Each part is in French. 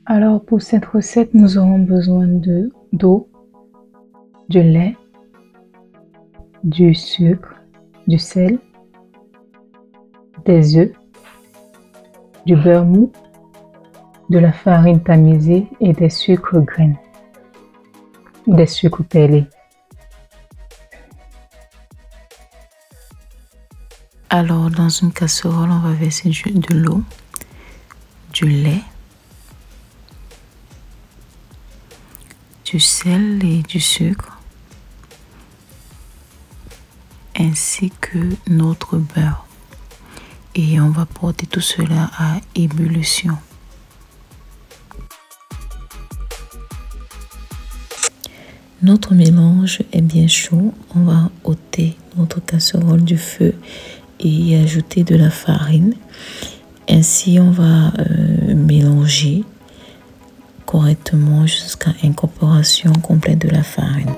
Alors pour cette recette, nous aurons besoin d'eau, du lait, du sucre, du sel, des œufs, du beurre mou, de la farine tamisée et des sucres graines, des sucres perlés. Alors dans une casserole, on va verser de l'eau, du lait, du sel et du sucre, ainsi que notre beurre. Et on va porter tout cela à ébullition. Notre mélange est bien chaud. On va ôter notre casserole du feu et y ajouter de la farine. Ainsi, on va mélanger correctement jusqu'à incorporation complète de la farine.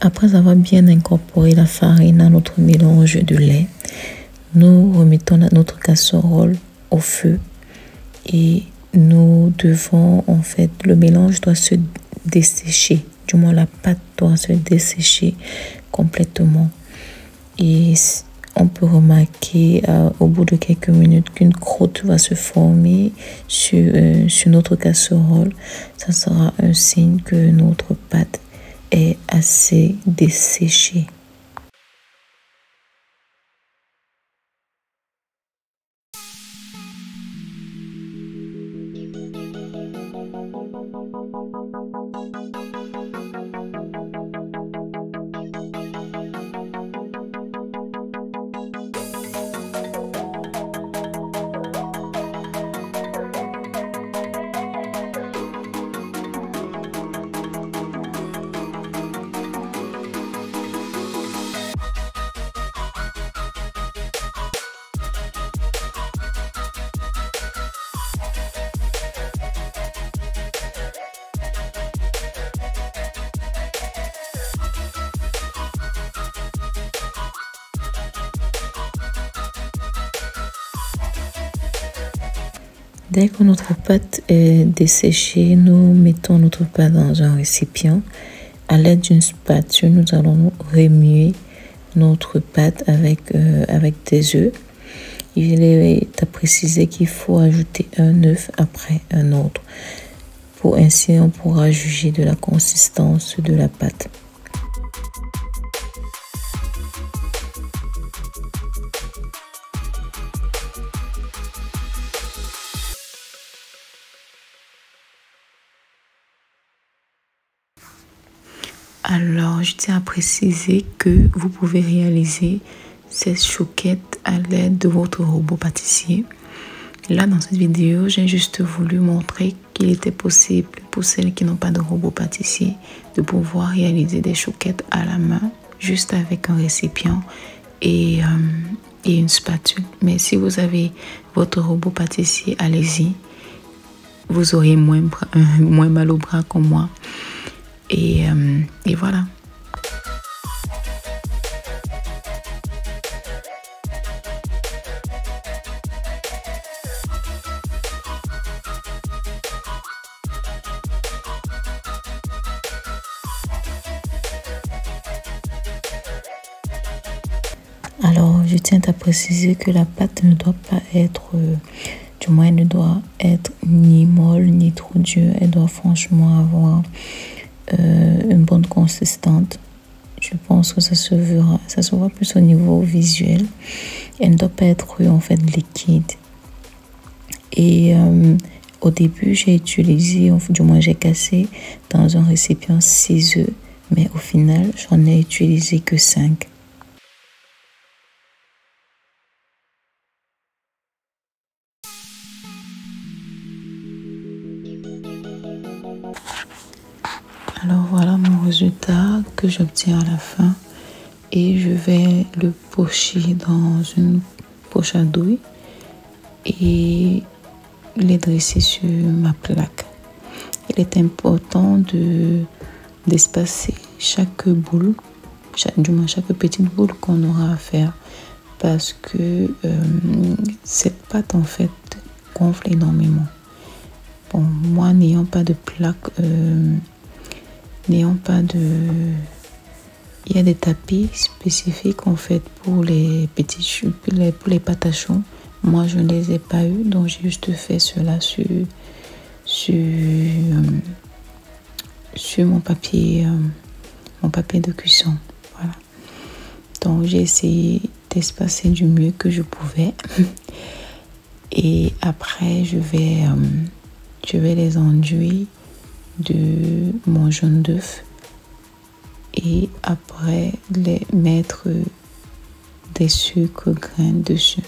Après avoir bien incorporé la farine à notre mélange de lait, nous remettons notre casserole au feu et nous devons, le mélange doit se dessécher, du moins la pâte doit se dessécher complètement. Et on peut remarquer au bout de quelques minutes qu'une croûte va se former sur notre casserole. Ça sera un signe que notre pâte est assez desséchée. Dès que notre pâte est desséchée, nous mettons notre pâte dans un récipient. À l'aide d'une spatule, nous allons remuer notre pâte avec des œufs. Il est à préciser qu'il faut ajouter un œuf après un autre. Ainsi, on pourra juger de la consistance de la pâte. Alors, je tiens à préciser que vous pouvez réaliser ces chouquettes à l'aide de votre robot pâtissier. Là, dans cette vidéo, j'ai juste voulu montrer qu'il était possible pour celles qui n'ont pas de robot pâtissier de pouvoir réaliser des chouquettes à la main, juste avec un récipient et une spatule. Mais si vous avez votre robot pâtissier, allez-y. Vous aurez moins mal au bras que moi. Et voilà. Alors, je tiens à préciser que la pâte ne doit pas être, du moins, elle ne doit être ni molle ni trop dure. Elle doit franchement avoir une bonne consistance. Je pense que ça se voit plus au niveau visuel. Elle ne doit pas être liquide. Et au début, j'ai utilisé, du moins j'ai cassé dans un récipient 6 œufs, mais au final, j'en ai utilisé que 5. Alors voilà mon résultat que j'obtiens à la fin. Et je vais le pocher dans une poche à douille et les dresser sur ma plaque. Il est important d'espacer chaque boule, chaque petite boule qu'on aura à faire, parce que cette pâte en fait gonfle énormément. Bon, moi n'ayant pas de plaque, il y a des tapis spécifiques en fait pour les petits pour les pâtes à choux. Moi je ne les ai pas eu, donc j'ai juste fait cela sur mon papier de cuisson. Voilà. Donc j'ai essayé d'espacer du mieux que je pouvais. Et après je vais les enduire de mon jaune d'œuf et après les mettre des sucres grains dessus.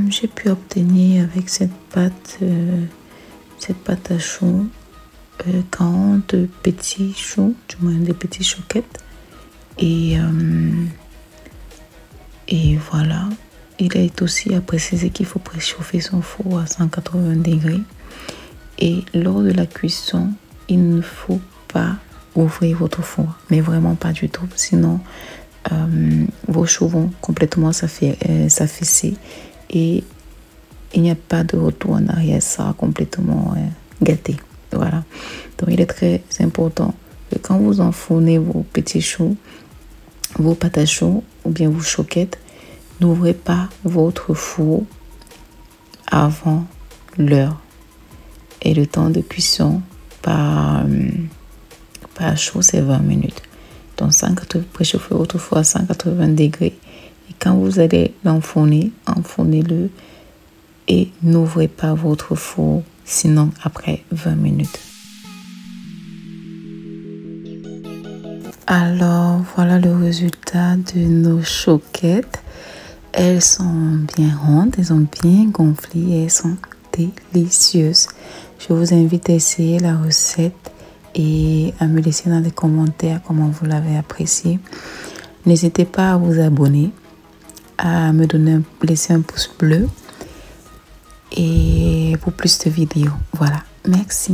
J'ai pu obtenir avec cette pâte à choux 40 petits choux, du moins des petits chouquettes. Et voilà, il est aussi à préciser qu'il faut préchauffer son four à 180 degrés. Et lors de la cuisson, il ne faut pas ouvrir votre four, mais vraiment pas du tout, sinon vos choux vont complètement s'affaisser et il n'y a pas de retour en arrière, ça sera complètement gâté. Voilà. Donc il est très important que quand vous enfournez vos petits choux, vos pâtes à choux ou bien vos chouquettes, n'ouvrez pas votre four avant l'heure. Et le temps de cuisson par chaud, c'est 20 minutes. Donc préchauffez votre four à 180 degrés. Et quand vous allez l'enfourner, enfournez-le et n'ouvrez pas votre four, sinon après 20 minutes. Alors voilà le résultat de nos chouquettes. Elles sont bien rondes, elles sont bien gonflées et elles sont délicieuses. Je vous invite à essayer la recette et à me laisser dans les commentaires comment vous l'avez apprécié. N'hésitez pas à vous abonner, à me laisser un pouce bleu et pour plus de vidéos. Voilà, merci.